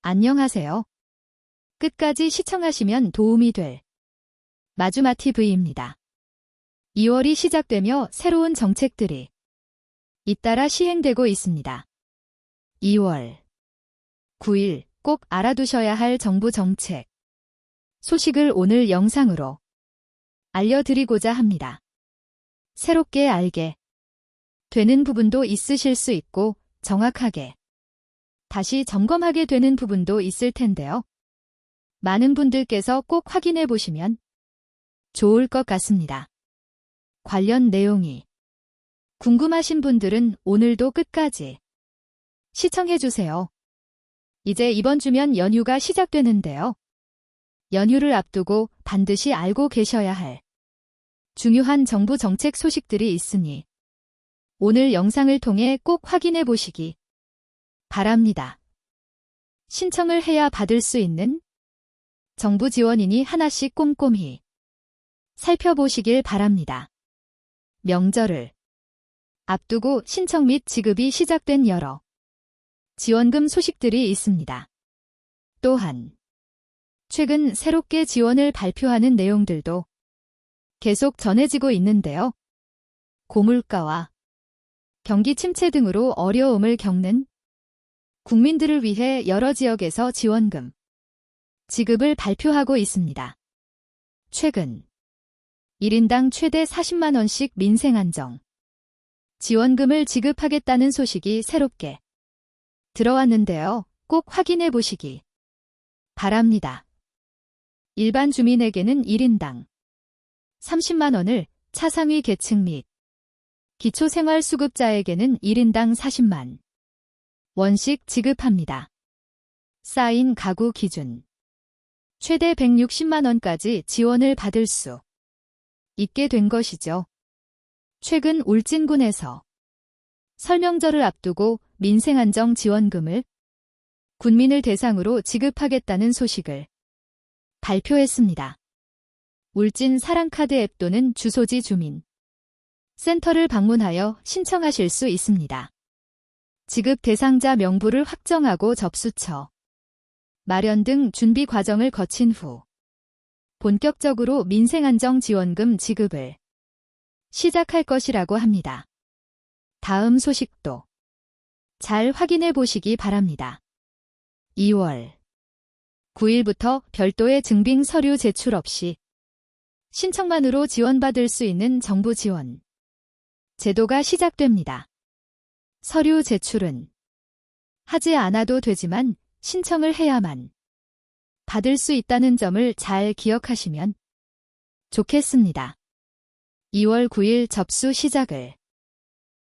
안녕하세요. 끝까지 시청하시면 도움이 될 마주마TV입니다. 2월이 시작되며 새로운 정책들이 잇따라 시행되고 있습니다. 2월 9일 꼭 알아두셔야 할 정부 정책 소식을 오늘 영상으로 알려드리고자 합니다. 새롭게 알게 되는 부분도 있으실 수 있고 정확하게 다시 점검하게 되는 부분도 있을 텐데요. 많은 분들께서 꼭 확인해 보시면 좋을 것 같습니다. 관련 내용이 궁금하신 분들은 오늘도 끝까지 시청해 주세요. 이제 이번 주면 연휴가 시작되는데요. 연휴를 앞두고 반드시 알고 계셔야 할 중요한 정부 정책 소식들이 있으니 오늘 영상을 통해 꼭 확인해 보시기 바랍니다. 신청을 해야 받을 수 있는 정부 지원이니 하나씩 꼼꼼히 살펴보시길 바랍니다. 명절을 앞두고 신청 및 지급이 시작된 여러 지원금 소식들이 있습니다. 또한 최근 새롭게 지원을 발표하는 내용들도 계속 전해지고 있는데요. 고물가와 경기 침체 등으로 어려움을 겪는 국민들을 위해 여러 지역에서 지원금 지급을 발표하고 있습니다. 최근 1인당 최대 40만 원씩 민생안정 지원금을 지급하겠다는 소식이 새롭게 들어왔는데요. 꼭 확인해 보시기 바랍니다. 일반 주민에게는 1인당 30만 원을, 차상위 계층 및 기초생활수급자에게는 1인당 40만 원씩 지급합니다. 쌓인 가구 기준 최대 160만 원까지 지원을 받을 수 있게 된 것이죠. 최근 울진군에서 설명절을 앞두고 민생안정 지원금을 군민을 대상으로 지급하겠다는 소식을 발표했습니다. 울진 사랑카드 앱 또는 주소지 주민 센터를 방문하여 신청하실 수 있습니다. 지급 대상자 명부를 확정하고 접수처 마련 등 준비 과정을 거친 후 본격적으로 민생안정 지원금 지급을 시작할 것이라고 합니다. 다음 소식도 잘 확인해 보시기 바랍니다. 2월 9일부터 별도의 증빙 서류 제출 없이 신청만으로 지원받을 수 있는 정부 지원 제도가 시작됩니다. 서류 제출은 하지 않아도 되지만 신청을 해야만 받을 수 있다는 점을 잘 기억하시면 좋겠습니다. 2월 9일 접수 시작을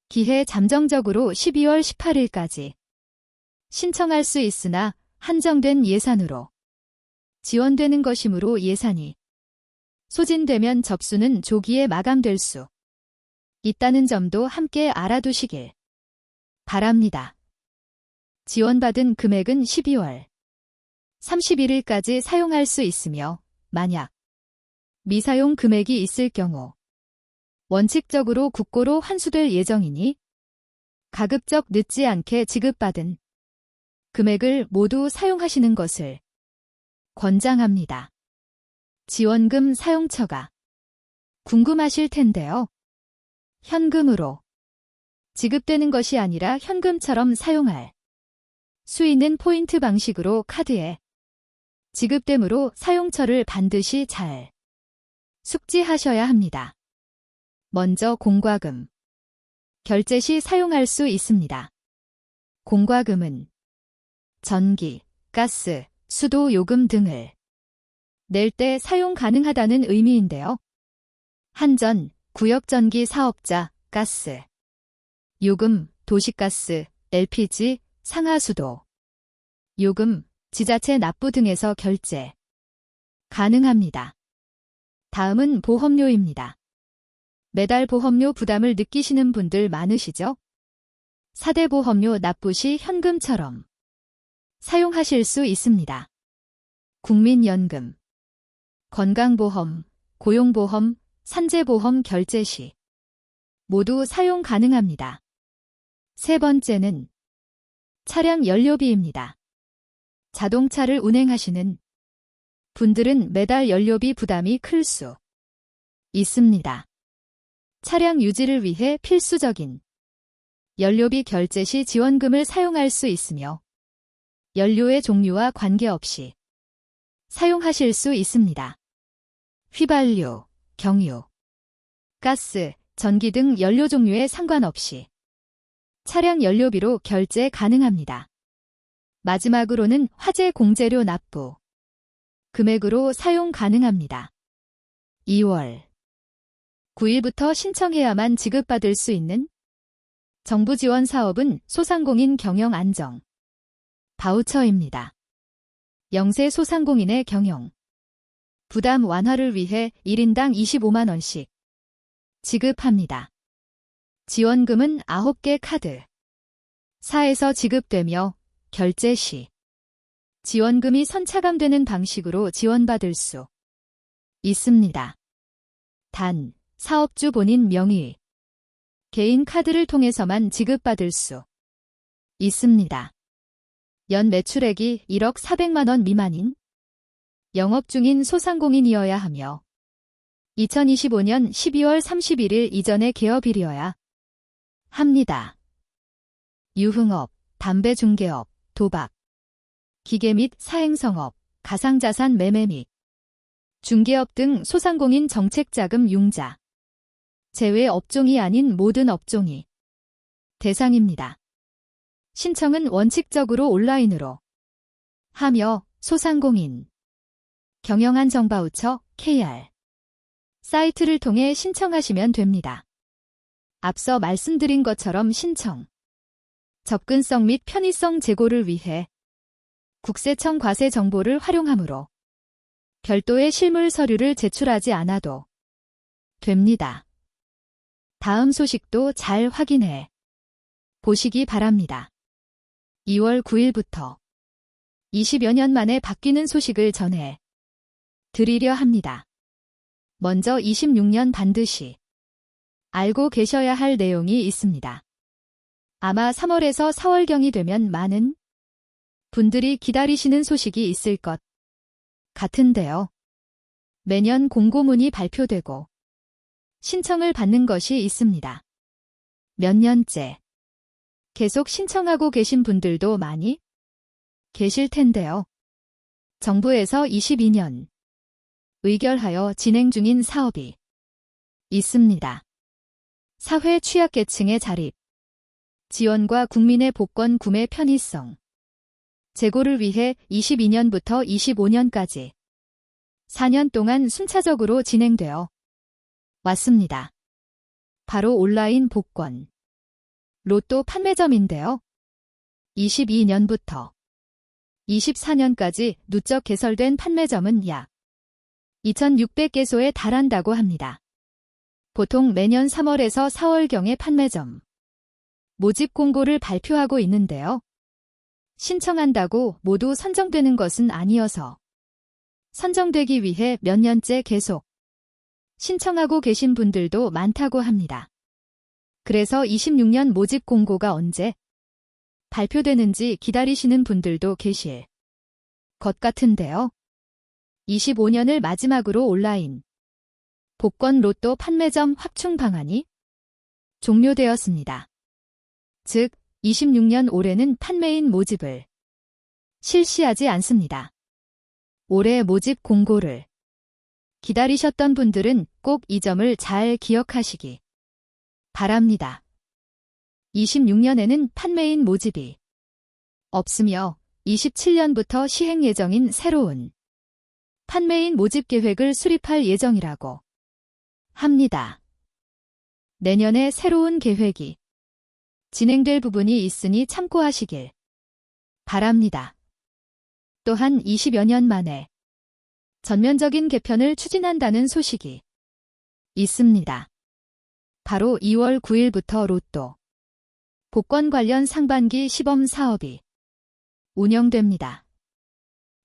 기해 잠정적으로 12월 18일까지 신청할 수 있으나 한정된 예산으로 지원되는 것이므로 예산이 소진되면 접수는 조기에 마감될 수 있다는 점도 함께 알아두시길 바랍니다. 지원받은 금액은 12월 31일까지 사용할 수 있으며 만약 미사용 금액이 있을 경우 원칙적으로 국고로 환수될 예정이니 가급적 늦지 않게 지급받은 금액을 모두 사용하시는 것을 권장합니다. 지원금 사용처가 궁금하실 텐데요. 현금으로 지급되는 것이 아니라 현금처럼 사용할 수 있는 포인트 방식으로 카드에 지급되므로 사용처를 반드시 잘 숙지하셔야 합니다. 먼저 공과금 결제 시 사용할 수 있습니다. 공과금은 전기, 가스, 수도 요금 등을 낼 때 사용 가능하다는 의미인데요. 한전, 구역전기 사업자, 가스, 요금, 도시가스, LPG, 상하수도, 요금, 지자체 납부 등에서 결제 가능합니다. 다음은 보험료입니다. 매달 보험료 부담을 느끼시는 분들 많으시죠? 4대 보험료 납부 시 현금처럼 사용하실 수 있습니다. 국민연금, 건강보험, 고용보험, 산재보험 결제 시 모두 사용 가능합니다. 세 번째는 차량 연료비입니다. 자동차를 운행하시는 분들은 매달 연료비 부담이 클 수 있습니다. 차량 유지를 위해 필수적인 연료비 결제 시 지원금을 사용할 수 있으며 연료의 종류와 관계없이 사용하실 수 있습니다. 휘발유, 경유, 가스, 전기 등 연료 종류에 상관없이 차량 연료비로 결제 가능합니다. 마지막으로는 화재 공제료 납부 금액으로 사용 가능합니다. 2월 9일부터 신청해야만 지급받을 수 있는 정부 지원 사업은 소상공인 경영 안정 바우처입니다. 영세 소상공인의 경영 부담 완화를 위해 1인당 25만 원씩 지급합니다. 지원금은 9개 카드 4에서 지급되며 결제 시 지원금이 선차감되는 방식으로 지원받을 수 있습니다. 단, 사업주 본인 명의, 개인 카드를 통해서만 지급받을 수 있습니다. 연 매출액이 1억 400만 원 미만인 영업 중인 소상공인이어야 하며 2025년 12월 31일 이전의 개업일이어야 합니다. 유흥업, 담배 중개업, 도박, 기계 및 사행성업, 가상자산 매매 및 중개업 등 소상공인 정책자금 융자 제외 업종이 아닌 모든 업종이 대상입니다. 신청은 원칙적으로 온라인으로 하며 소상공인 경영안정바우처 KR 사이트를 통해 신청하시면 됩니다. 앞서 말씀드린 것처럼 신청, 접근성 및 편의성 제고를 위해 국세청 과세 정보를 활용하므로 별도의 실물 서류를 제출하지 않아도 됩니다. 다음 소식도 잘 확인해 보시기 바랍니다. 2월 9일부터 20여 년 만에 바뀌는 소식을 전해 드리려 합니다. 먼저 26년 반드시 알고 계셔야 할 내용이 있습니다. 아마 3월에서 4월경이 되면 많은 분들이 기다리시는 소식이 있을 것 같은데요. 매년 공고문이 발표되고 신청을 받는 것이 있습니다. 몇 년째 계속 신청하고 계신 분들도 많이 계실 텐데요. 정부에서 22년 의결하여 진행 중인 사업이 있습니다. 사회 취약계층의 자립, 지원과 국민의 복권 구매 편의성, 제고를 위해 22년부터 25년까지 4년 동안 순차적으로 진행되어 왔습니다. 바로 온라인 복권, 로또 판매점인데요. 22년부터 24년까지 누적 개설된 판매점은 약 2,600개소에 달한다고 합니다. 보통 매년 3월에서 4월경에 판매점 모집 공고를 발표하고 있는데요. 신청한다고 모두 선정되는 것은 아니어서 선정되기 위해 몇 년째 계속 신청하고 계신 분들도 많다고 합니다. 그래서 26년 모집 공고가 언제 발표되는지 기다리시는 분들도 계실 것 같은데요. 25년을 마지막으로 온라인 복권 로또 판매점 확충 방안이 종료되었습니다. 즉, 26년 올해는 판매인 모집을 실시하지 않습니다. 올해 모집 공고를 기다리셨던 분들은 꼭 이 점을 잘 기억하시기 바랍니다. 26년에는 판매인 모집이 없으며 27년부터 시행 예정인 새로운 판매인 모집 계획을 수립할 예정이라고 합니다. 내년에 새로운 계획이 진행될 부분이 있으니 참고하시길 바랍니다. 또한 20여 년 만에 전면적인 개편을 추진한다는 소식이 있습니다. 바로 2월 9일부터 로또 복권 관련 상반기 시범 사업이 운영됩니다.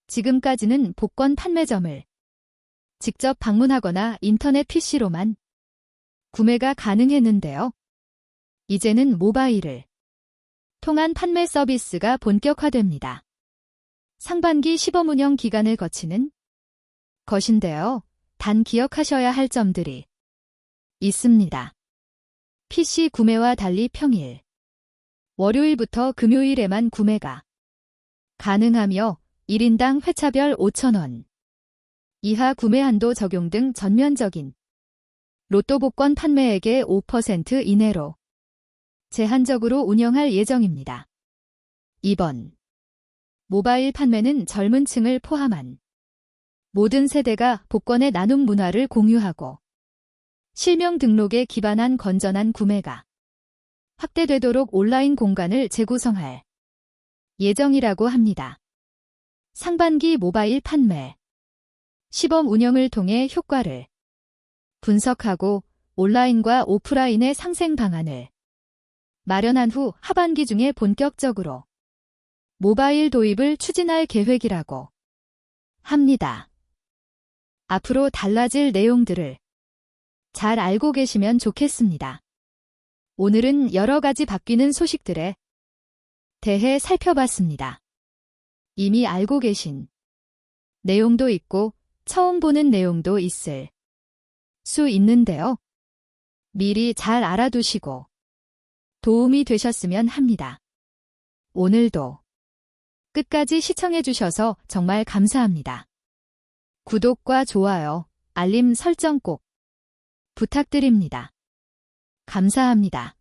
지금까지는 복권 판매점을 직접 방문하거나 인터넷 PC로만 구매가 가능했는데요. 이제는 모바일을 통한 판매 서비스가 본격화됩니다. 상반기 시범 운영 기간을 거치는 것인데요. 단 기억하셔야 할 점들이 있습니다. PC 구매와 달리 평일, 월요일부터 금요일에만 구매가 가능하며 1인당 회차별 5,000원 이하 구매 한도 적용 등 전면적인 로또 복권 판매액의 5% 이내로 제한적으로 운영할 예정입니다. 2번. 모바일 판매는 젊은 층을 포함한 모든 세대가 복권의 나눔 문화를 공유하고 실명 등록에 기반한 건전한 구매가 확대되도록 온라인 공간을 재구성할 예정이라고 합니다. 상반기 모바일 판매 시범 운영을 통해 효과를 분석하고 온라인과 오프라인의 상생 방안을 마련한 후 하반기 중에 본격적으로 모바일 도입을 추진할 계획이라고 합니다. 앞으로 달라질 내용들을 잘 알고 계시면 좋겠습니다. 오늘은 여러 가지 바뀌는 소식들에 대해 살펴봤습니다. 이미 알고 계신 내용도 있고 처음 보는 내용도 있을 수 있는데요. 미리 잘 알아두시고 도움이 되셨으면 합니다. 오늘도 끝까지 시청해주셔서 정말 감사합니다. 구독과 좋아요, 알림 설정 꼭 부탁드립니다. 감사합니다.